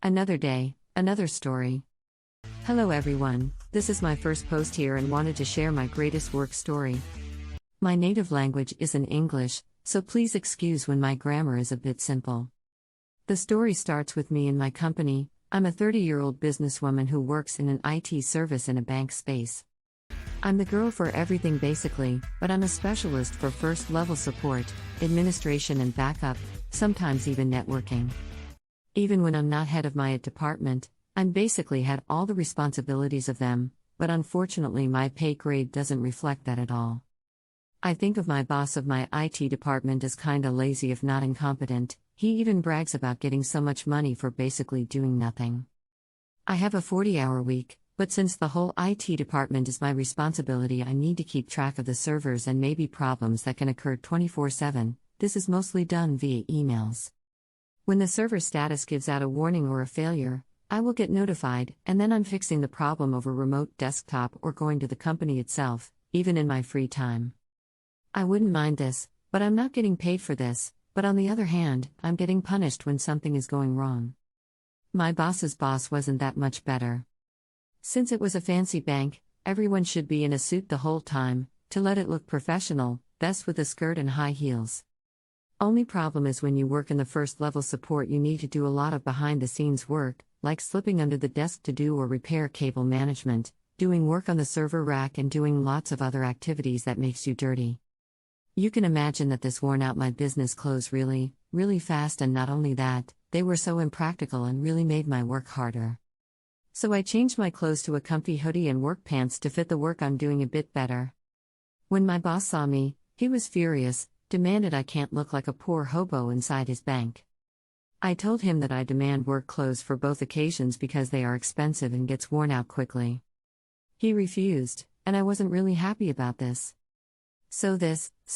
Another day, another story. Hello everyone, this is my first post here and wanted to share my greatest work story. My native language isn't English, so please excuse when my grammar is a bit simple. The story starts with me and my company. I'm a 30-year-old businesswoman who works in an IT service in a bank space. I'm the girl for everything basically, but I'm a specialist for first-level support, administration and backup, sometimes even networking. Even when I'm not head of my department, I'm basically had all the responsibilities of them, but unfortunately my pay grade doesn't reflect that at all. I think of my boss of my IT department as kinda lazy if not incompetent. He even brags about getting so much money for basically doing nothing. I have a 40-hour week, but since the whole IT department is my responsibility, I need to keep track of the servers and maybe problems that can occur 24/7. This is mostly done via emails. When the server status gives out a warning or a failure, I will get notified, and then I'm fixing the problem over remote desktop or going to the company itself, even in my free time. I wouldn't mind this, but I'm not getting paid for this, but on the other hand, I'm getting punished when something is going wrong. My boss's boss wasn't that much better. Since it was a fancy bank, everyone should be in a suit the whole time, to let it look professional, best with a skirt and high heels. Only problem is when you work in the first level support you need to do a lot of behind the scenes work, like slipping under the desk to do or repair cable management, doing work on the server rack and doing lots of other activities that makes you dirty. You can imagine that this worn out my business clothes really, really fast, and not only that, they were so impractical and really made my work harder. So I changed my clothes to a comfy hoodie and work pants to fit the work I'm doing a bit better. When my boss saw me, he was furious, demanded I can't look like a poor hobo inside his bank. I told him that I demand work clothes for both occasions because they are expensive and gets worn out quickly. He refused, and I wasn't really happy about this. So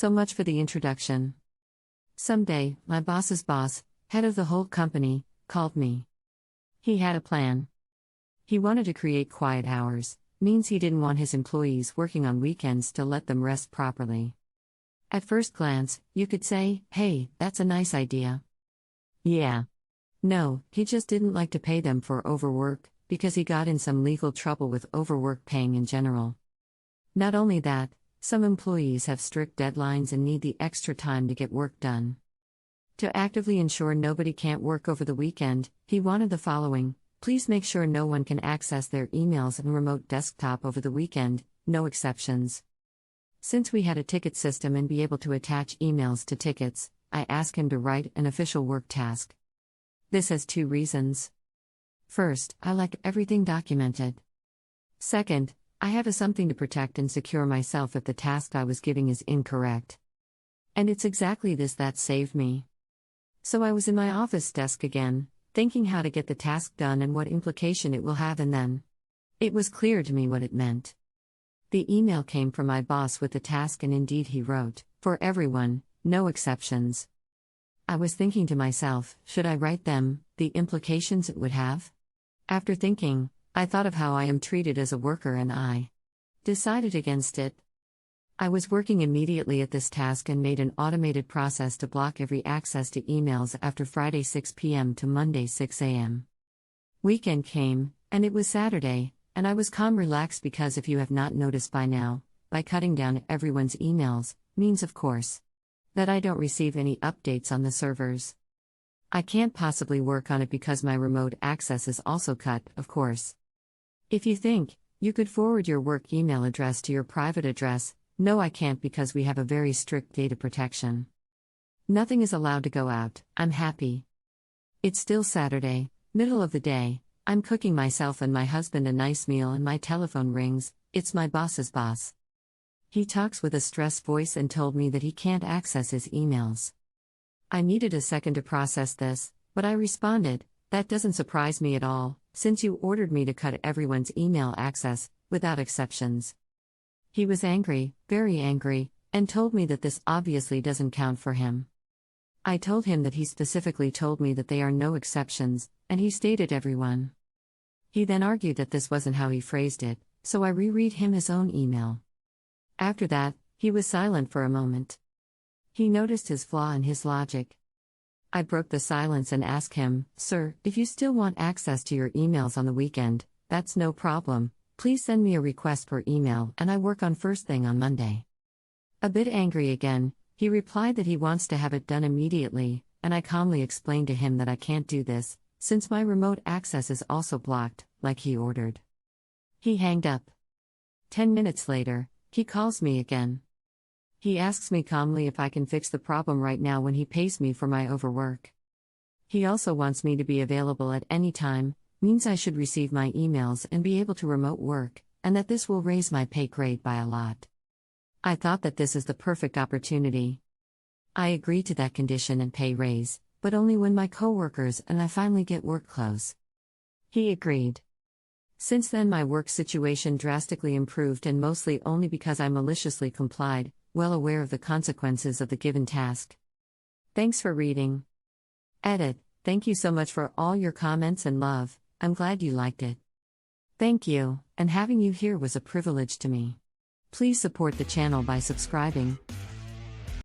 much for the introduction. Someday, my boss's boss, head of the whole company, called me. He had a plan. He wanted to create quiet hours, means he didn't want his employees working on weekends to let them rest properly. At first glance, you could say, hey, that's a nice idea. Yeah. No, he just didn't like to pay them for overwork, because he got in some legal trouble with overwork paying in general. Not only that, some employees have strict deadlines and need the extra time to get work done. To actively ensure nobody can't work over the weekend, he wanted the following: please make sure no one can access their emails and remote desktop over the weekend, no exceptions. Since we had a ticket system and be able to attach emails to tickets, I asked him to write an official work task. This has two reasons. First, I like everything documented. Second, I have something to protect and secure myself if the task I was giving is incorrect. And it's exactly this that saved me. So I was in my office desk again, thinking how to get the task done and what implication it will have, and then it was clear to me what it meant. The email came from my boss with the task, and indeed he wrote, for everyone, no exceptions. I was thinking to myself, should I write them, the implications it would have? After thinking, I thought of how I am treated as a worker and I decided against it. I was working immediately at this task and made an automated process to block every access to emails after Friday 6 p.m. to Monday 6 a.m. Weekend came, and it was Saturday, and I was calm relaxed because if you have not noticed by now, by cutting down everyone's emails, means of course that I don't receive any updates on the servers. I can't possibly work on it because my remote access is also cut, of course. If you think you could forward your work email address to your private address, no, I can't because we have a very strict data protection. Nothing is allowed to go out. I'm happy. It's still Saturday, middle of the day. I'm cooking myself and my husband a nice meal and my telephone rings. It's my boss's boss. He talks with a stressed voice and told me that he can't access his emails. I needed a second to process this, but I responded, that doesn't surprise me at all, since you ordered me to cut everyone's email access, without exceptions. He was angry, very angry, and told me that this obviously doesn't count for him. I told him that he specifically told me that they are no exceptions, and he stated everyone. He then argued that this wasn't how he phrased it, so I reread him his own email. After that, he was silent for a moment. He noticed his flaw in his logic. I broke the silence and asked him, "Sir, if you still want access to your emails on the weekend, that's no problem. Please send me a request per email and I work on first thing on Monday." A bit angry again, he replied that he wants to have it done immediately, and I calmly explained to him that I can't do this, since my remote access is also blocked, like he ordered. He hanged up. 10 minutes later, he calls me again. He asks me calmly if I can fix the problem right now when he pays me for my overwork. He also wants me to be available at any time, means I should receive my emails and be able to remote work, and that this will raise my pay grade by a lot. I thought that this is the perfect opportunity. I agree to that condition and pay raise, but only when my coworkers and I finally get work clothes. He agreed. Since then my work situation drastically improved, and mostly only because I maliciously complied, well aware of the consequences of the given task. Thanks for reading. Edit. Thank you so much for all your comments and love. I'm glad you liked it. Thank you, and having you here was a privilege to me. Please support the channel by subscribing,